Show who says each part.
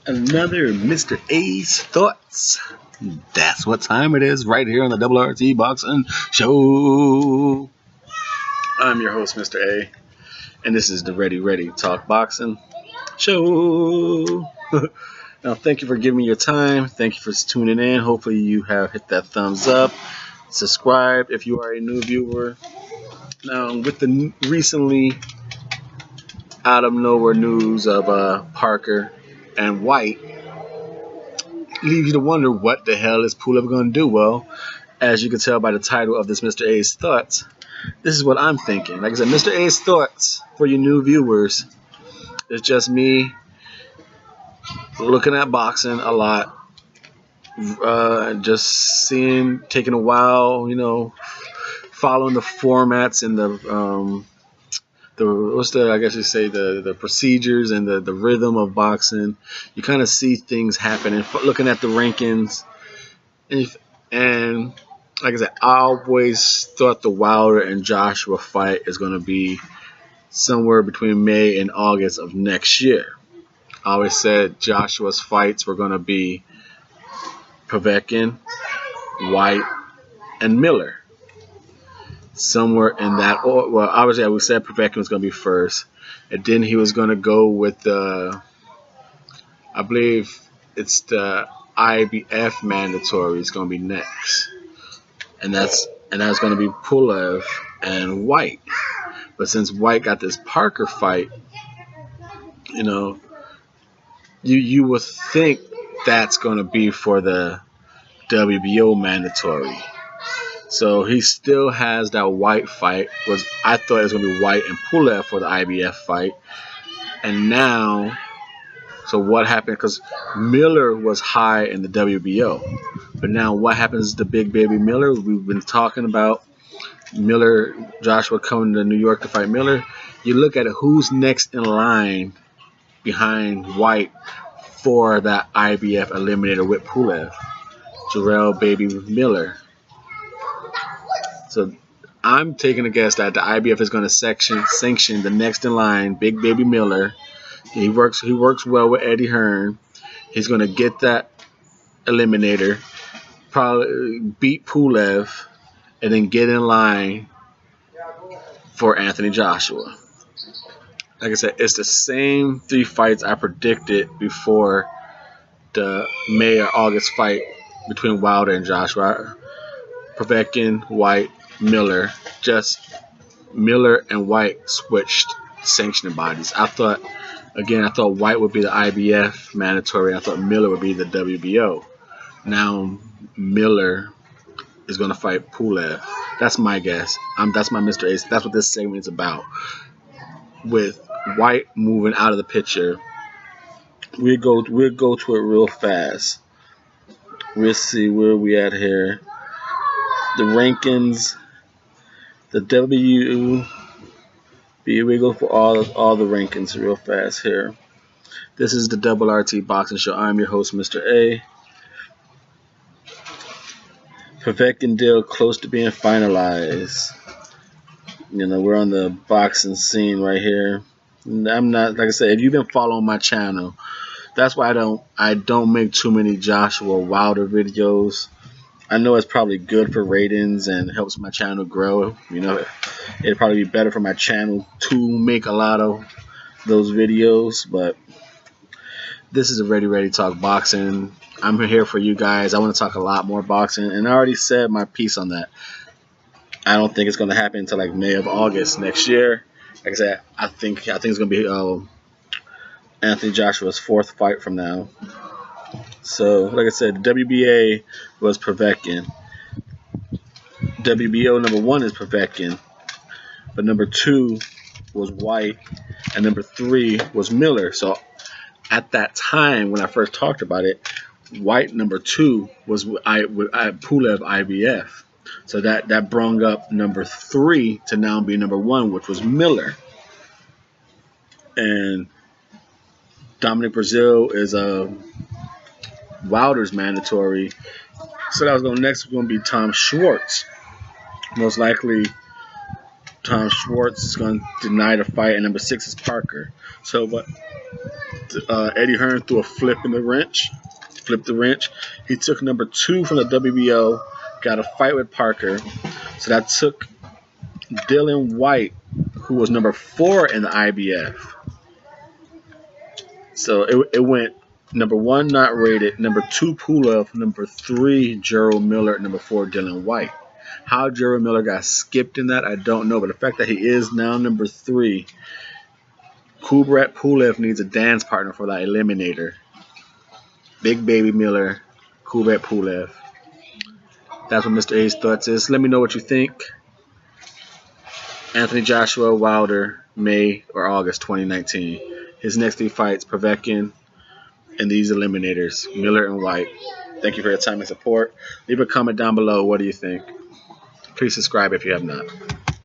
Speaker 1: Another Mr. A's Thoughts. That's what time it is right here on the RRT Boxing Show. I'm your host, Mr. A, and this is the Ready Talk Boxing Show. Now, thank you for giving me your time. Thank you for tuning in. Hopefully, you have hit that thumbs up, subscribe if you are a new viewer. Now, with the recently out of nowhere news of Parker and Whyte, leaves you to wonder what the hell is Pulev going to do. Well, as you can tell by the title of this Mr. A's Thoughts, this is what I'm thinking. Like I said, Mr. A's Thoughts, for you new viewers, it's just me looking at boxing a lot, just seeing, taking a while, following the formats and the procedures and the rhythm of boxing. You kind of see things happening, looking at the rankings, and like I said, I always thought the Wilder and Joshua fight is going to be somewhere between May and August of next year. I always said Joshua's fights were going to be Povetkin, Whyte, and Miller. Somewhere in that order. Well, obviously, I said Povetkin was going to be first, and then he was going to go with I believe it's the IBF mandatory. It's going to be next, and that's going to be Pulev and Whyte. But since Whyte got this Parker fight, you would think that's going to be for the WBO mandatory. So he still has that Whyte fight. I thought it was going to be Whyte and Pulev for the IBF fight. And now, so what happened? Because Miller was high in the WBO. But now what happens to Big Baby Miller? We've been talking about Miller, Joshua coming to New York to fight Miller. You look at it, who's next in line behind Whyte for that IBF eliminator with Pulev? Jerrall Baby Miller. So I'm taking a guess that the IBF is going to sanction the next in line, Big Baby Miller. He works well with Eddie Hearn. He's going to get that eliminator, probably beat Pulev, and then get in line for Anthony Joshua. Like I said, it's the same three fights I predicted before the May or August fight between Wilder and Joshua. Povetkin, Whyte, Miller. Just Miller and Whyte switched sanctioning bodies. I thought Whyte would be the IBF mandatory. I thought Miller would be the WBO. Now Miller is going to fight Pulev. That's my guess. That's my Mr. Ace. That's what this segment is about. With Whyte moving out of the picture, we'll go to it real fast. We'll see where we at here. The rankings, the WB. We go for all the rankings real fast here. This is the RRT Boxing Show. I'm your host, Mr. A. Povetkin deal close to being finalized. We're on the boxing scene right here. I'm not, like I said, if you've been following my channel, that's why I don't make too many Joshua Wilder videos. I know it's probably good for ratings and helps my channel grow. It'd probably be better for my channel to make a lot of those videos, but this is a Ready Talk Boxing. I'm here for you guys. I want to talk a lot more boxing, and I already said my piece on that. I don't think it's going to happen until like May of August next year. Like I said, I think it's going to be Anthony Joshua's fourth fight from now. So, like I said, the WBA was Povetkin. WBO number 1 is Povetkin, but number 2 was Whyte, and number 3 was Miller. So, at that time when I first talked about it, Whyte number 2 was Pulev IBF. So that brung up number 3 to now be number 1, which was Miller. And Dominic Brazil is Wilder's mandatory. So that was next going to be Tom Schwartz. Most likely Tom Schwartz is going to deny the fight, and number 6 is Parker. So Eddie Hearn threw a flip in the wrench. Flipped the wrench. He took number 2 from the WBO. Got a fight with Parker. So that took Dylan Whyte, who was number 4 in the IBF. So it went number 1 not rated, number 2 Pulev, number 3 Jerrall Miller, number 4 Dylan Whyte. How Jerrall Miller got skipped in that, I don't know. But the fact that he is now number 3, Kubrat Pulev needs a dance partner for that eliminator. Big Baby Miller, Kubrat Pulev. That's what Mr. A's thoughts is. Let me know what you think. Anthony Joshua, Wilder, May or August 2019. His next 3 fights, Povetkin and these eliminators, Miller and Whyte. Thank you for your time and support. Leave a comment down below. What do you think? Please subscribe if you have not.